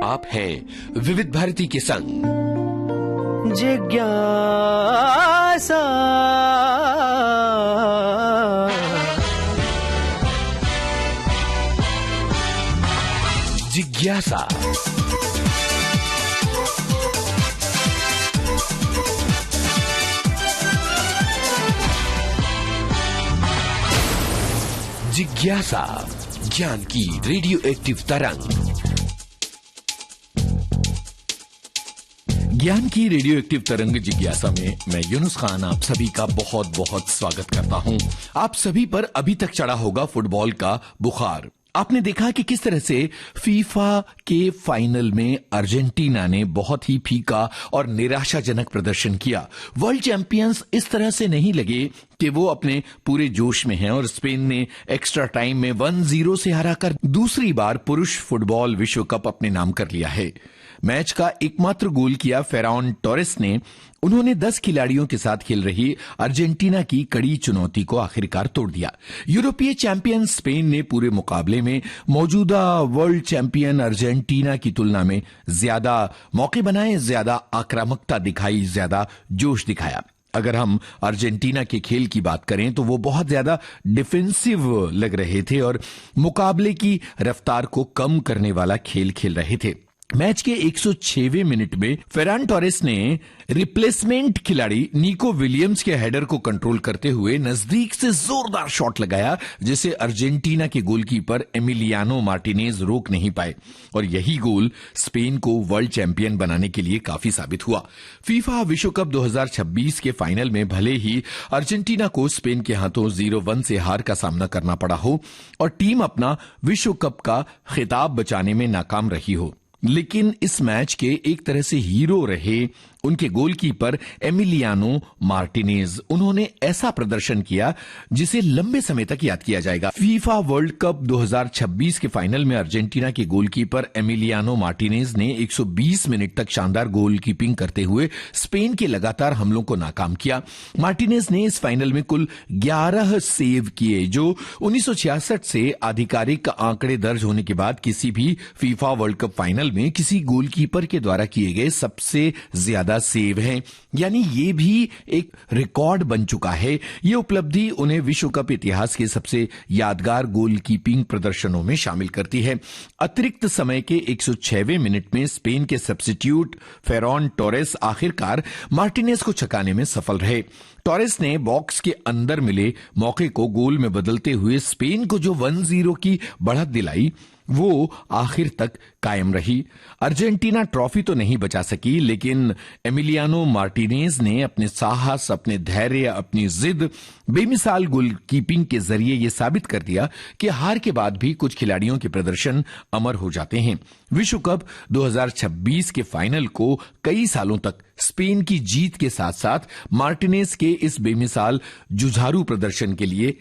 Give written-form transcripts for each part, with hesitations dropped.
आप हैं विविध भारती के संग। जिज्ञासा जिज्ञासा जिज्ञासा ज्ञान की रेडियो एक्टिव तरंग। ज्ञान की रेडियो एक्टिव तरंग जिज्ञासा में मैं यूनुस खान आप सभी का बहुत बहुत स्वागत करता हूं। आप सभी पर अभी तक चढ़ा होगा फुटबॉल का बुखार। आपने देखा कि किस तरह से फीफा के फाइनल में अर्जेंटीना ने बहुत ही फीका और निराशाजनक प्रदर्शन किया। वर्ल्ड चैंपियंस इस तरह से नहीं लगे कि वो अपने पूरे जोश में हैं और स्पेन ने एक्स्ट्रा टाइम में 1-0 से हराकर दूसरी बार पुरुष फुटबॉल विश्व कप अपने नाम कर लिया है। मैच का एकमात्र गोल किया फेरान टोरेस ने। उन्होंने 10 खिलाड़ियों के साथ खेल रही अर्जेंटीना की कड़ी चुनौती को आखिरकार तोड़ दिया। यूरोपीय चैंपियन स्पेन ने पूरे मुकाबले में मौजूदा वर्ल्ड चैंपियन अर्जेंटीना की तुलना में ज्यादा मौके बनाए, ज्यादा आक्रामकता दिखाई, ज्यादा जोश दिखाया। अगर हम अर्जेंटीना के खेल की बात करें तो वो बहुत ज्यादा डिफेंसिव लग रहे थे और मुकाबले की रफ्तार को कम करने वाला खेल खेल रहे थे। मैच के 106वें मिनट में फेरान टोरेस ने रिप्लेसमेंट खिलाड़ी निको विलियम्स के हेडर को कंट्रोल करते हुए नजदीक से जोरदार शॉट लगाया, जिसे अर्जेंटीना के गोलकीपर एमिलियानो मार्टिनेज रोक नहीं पाए और यही गोल स्पेन को वर्ल्ड चैंपियन बनाने के लिए काफी साबित हुआ। फीफा विश्व कप 2026 के फाइनल में भले ही अर्जेंटीना को स्पेन के हाथों 0-1 से हार का सामना करना पड़ा हो और टीम अपना विश्व कप का खिताब बचाने में नाकाम रही हो, लेकिन इस मैच के एक तरह से हीरो रहे उनके गोलकीपर एमिलियानो मार्टिनेज। उन्होंने ऐसा प्रदर्शन किया जिसे लंबे समय तक याद किया जाएगा। फीफा वर्ल्ड कप 2026 के फाइनल में अर्जेंटीना के गोलकीपर एमिलियानो मार्टिनेज ने 120 मिनट तक शानदार गोलकीपिंग करते हुए स्पेन के लगातार हमलों को नाकाम किया। मार्टिनेज ने इस फाइनल में कुल 11 सेव किए, जो 1966 से आधिकारिक आंकड़े दर्ज होने के बाद किसी भी फीफा वर्ल्ड कप फाइनल में किसी गोलकीपर के द्वारा किए गए सबसे ज्यादा सेव हैं। यानी ये भी एक रिकॉर्ड बन चुका है। ये उपलब्धि उन्हें विश्व कप इतिहास के सबसे यादगार गोलकीपिंग प्रदर्शनों में शामिल करती है। अतिरिक्त समय के 106वें मिनट में स्पेन के सब्स्टिट्यूट फेरान टोरेस आखिरकार मार्टिनेज को छकाने में सफल रहे। टोरेस ने बॉक्स के अंदर मिले मौके को गोल में बदलते हुए स्पेन को जो 1-0 की बढ़त दिलाई वो आखिर तक कायम रही। अर्जेंटीना ट्रॉफी तो नहीं बचा सकी, लेकिन एमिलियानो मार्टिनेज ने अपने साहस, अपने धैर्य, अपनी जिद, बेमिसाल गोलकीपिंग के जरिए यह साबित कर दिया कि हार के बाद भी कुछ खिलाड़ियों के प्रदर्शन अमर हो जाते हैं। विश्व कप 2026 के फाइनल को कई सालों तक स्पेन की जीत के साथ साथ मार्टिनेज के इस बेमिसाल जुझारू प्रदर्शन के लिए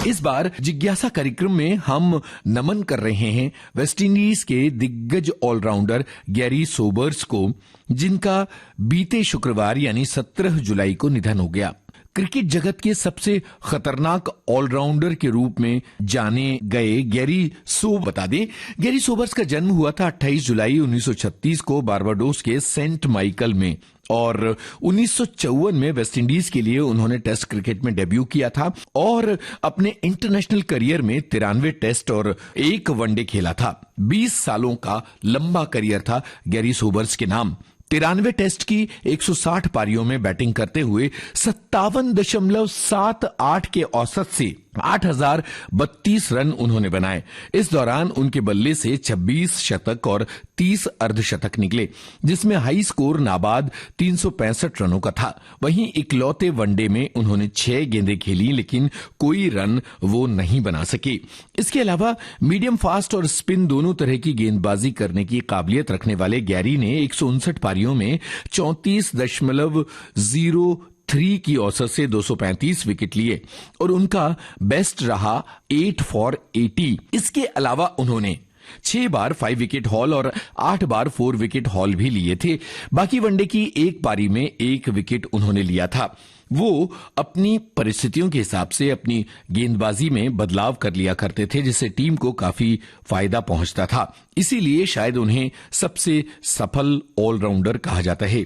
इस बार जिज्ञासा कार्यक्रम में हम नमन कर रहे हैं वेस्टइंडीज के दिग्गज ऑलराउंडर गैरी सोबर्स को, जिनका बीते शुक्रवार यानी 17 जुलाई को निधन हो गया। क्रिकेट जगत के सबसे खतरनाक ऑलराउंडर के रूप में जाने गए गैरी सोबर्स का जन्म हुआ था 28 जुलाई 1936 को बारबाडोस के सेंट माइकल में और 1954 में वेस्टइंडीज के लिए उन्होंने टेस्ट क्रिकेट में डेब्यू किया था और अपने इंटरनेशनल करियर में 93 टेस्ट और 1 वनडे खेला था। 20 सालों का लंबा करियर था गैरी सोबर्स के नाम। 93 टेस्ट की 160 पारियों में बैटिंग करते हुए 57.78 के औसत से 8032 रन उन्होंने बनाए। इस दौरान उनके बल्ले से 26 शतक और 30 अर्धशतक निकले, जिसमें हाई स्कोर नाबाद 365 रनों का था। वहीं इकलौते वनडे में उन्होंने 6 गेंदें खेली, लेकिन कोई रन वो नहीं बना सके। इसके अलावा मीडियम फास्ट और स्पिन दोनों तरह की गेंदबाजी करने की काबिलियत रखने वाले गैरी ने 159 पारियों में 34.03 की औसत से 235 विकेट लिए और उनका बेस्ट रहा 8 for 80। इसके अलावा उन्होंने 6 बार 5 विकेट हॉल और 8 बार 4 विकेट हॉल भी लिए थे। बाकी वनडे की एक पारी में 1 विकेट उन्होंने लिया था। वो अपनी परिस्थितियों के हिसाब से अपनी गेंदबाजी में बदलाव कर लिया करते थे, जिससे टीम को काफी फायदा पहुंचता था। इसीलिए शायद उन्हें सबसे सफल ऑलराउंडर कहा जाता है।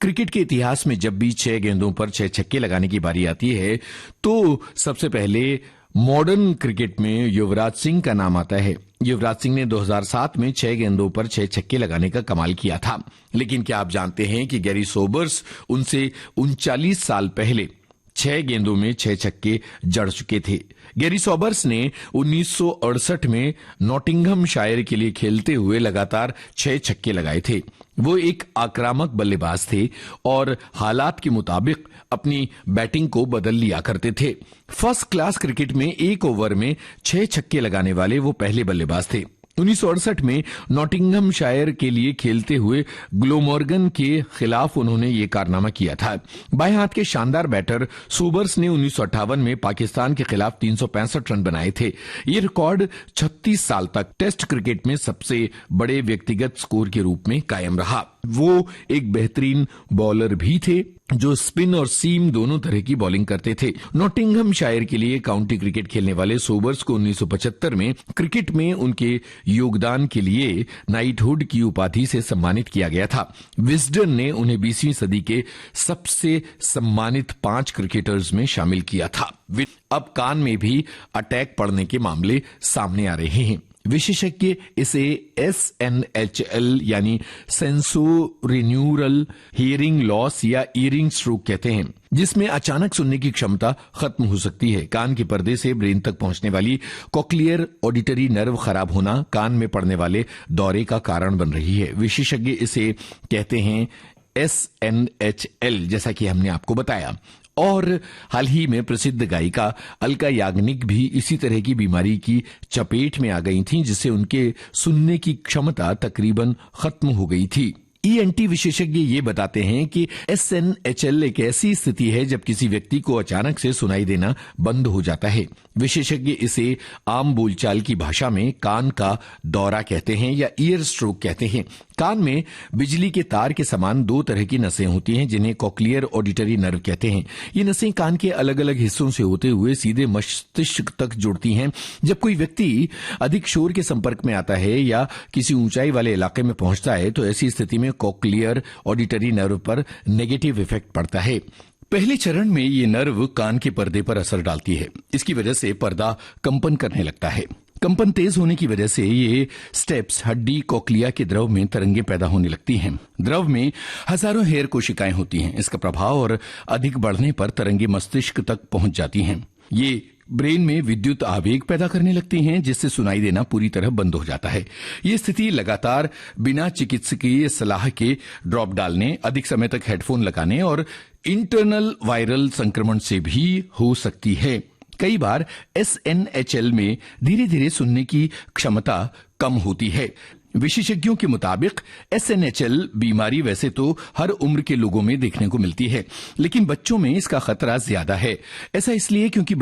क्रिकेट के इतिहास में जब भी 6 गेंदों पर 6 छक्के लगाने की बारी आती है तो सबसे पहले मॉडर्न क्रिकेट में युवराज सिंह का नाम आता है। युवराज सिंह ने 2007 में 6 गेंदों पर 6 छक्के लगाने का कमाल किया था। लेकिन क्या आप जानते हैं कि गैरी सोबर्स उनसे 39 साल पहले 6 गेंदों में 6 छक्के जड़ चुके थे। गैरी सोबर्स ने 1968 में नॉटिंघमशायर के लिए खेलते हुए लगातार 6 छक्के लगाए थे। वो एक आक्रामक बल्लेबाज थे और हालात के मुताबिक अपनी बैटिंग को बदल लिया करते थे। फर्स्ट क्लास क्रिकेट में एक ओवर में 6 छक्के लगाने वाले वो पहले बल्लेबाज थे। 1968 में नॉटिंघमशायर के लिए खेलते हुए ग्लोमॉर्गन के खिलाफ उन्होंने ये कारनामा किया था। बाएं हाथ के शानदार बैटर सोबर्स ने 1958 में पाकिस्तान के खिलाफ 365 रन बनाए थे। ये रिकॉर्ड 36 साल तक टेस्ट क्रिकेट में सबसे बड़े व्यक्तिगत स्कोर के रूप में कायम रहा। वो एक बेहतरीन बॉलर भी थे जो स्पिन और सीम दोनों तरह की बॉलिंग करते थे। नॉटिंघमशायर के लिए काउंटी क्रिकेट खेलने वाले सोबर्स को 1975 में क्रिकेट में उनके योगदान के लिए नाइटहुड की उपाधि से सम्मानित किया गया था। विजडन ने उन्हें 20वीं सदी के सबसे सम्मानित 5 क्रिकेटर्स में शामिल किया था। अब कान में भी अटैक पड़ने के मामले सामने आ रहे हैं। विशेषज्ञ इसे SNHL यानी सेंसोरिन्यूरल हियरिंग लॉस या ईयरिंग स्ट्रोक कहते हैं, जिसमें अचानक सुनने की क्षमता खत्म हो सकती है। कान के पर्दे से ब्रेन तक पहुंचने वाली कॉक्लियर ऑडिटरी नर्व खराब होना कान में पड़ने वाले दौरे का कारण बन रही है। विशेषज्ञ इसे कहते हैं SNHL, जैसा कि हमने आपको बताया। और हाल ही में प्रसिद्ध गायिका अलका याग्निक भी इसी तरह की बीमारी की चपेट में आ गई थीं, जिससे उनके सुनने की क्षमता तकरीबन खत्म हो गई थी। ENT विशेषज्ञ ये बताते हैं कि SNHL एक ऐसी स्थिति है जब किसी व्यक्ति को अचानक से सुनाई देना बंद हो जाता है। विशेषज्ञ इसे आम बोलचाल की भाषा में कान का दौरा कहते हैं या ईयर स्ट्रोक कहते हैं। कान में बिजली के तार के समान 2 तरह की नसें होती हैं जिन्हें कॉक्लियर ऑडिटरी नर्व कहते हैं। ये नसें कान के अलग अलग हिस्सों से होते हुए सीधे मस्तिष्क तक जुड़ती हैं। जब कोई व्यक्ति अधिक शोर के संपर्क में आता है या किसी ऊंचाई वाले इलाके में पहुंचता है तो ऐसी स्थिति में कॉक्लियर ऑडिटरी नर्व पर नेगेटिव इफेक्ट पड़ता है। पहले चरण में ये नर्व कान के पर्दे पर असर डालती है। इसकी वजह से पर्दा कंपन करने लगता है। कंपन तेज होने की वजह से ये स्टेप्स हड्डी कॉक्लिया के द्रव में तरंगे पैदा होने लगती हैं। द्रव में हजारों हेयर कोशिकाएं होती हैं। इसका प्रभाव और अधिक बढ़ने पर तरंगे मस्तिष्क तक पहुंच जाती हैं। ये ब्रेन में विद्युत आवेग पैदा करने लगती हैं, जिससे सुनाई देना पूरी तरह बंद हो जाता है। ये स्थिति लगातार बिना चिकित्सकीय सलाह के ड्रॉप डालने, अधिक समय तक हेडफोन लगाने और इंटरनल वायरल संक्रमण से भी हो सकती है। कई बार SNHL में धीरे धीरे सुनने की क्षमता कम होती है। विशेषज्ञों के मुताबिक SNHL बीमारी वैसे तो हर उम्र के लोगों में देखने को मिलती है, लेकिन बच्चों में इसका खतरा ज्यादा है। ऐसा इसलिए क्योंकि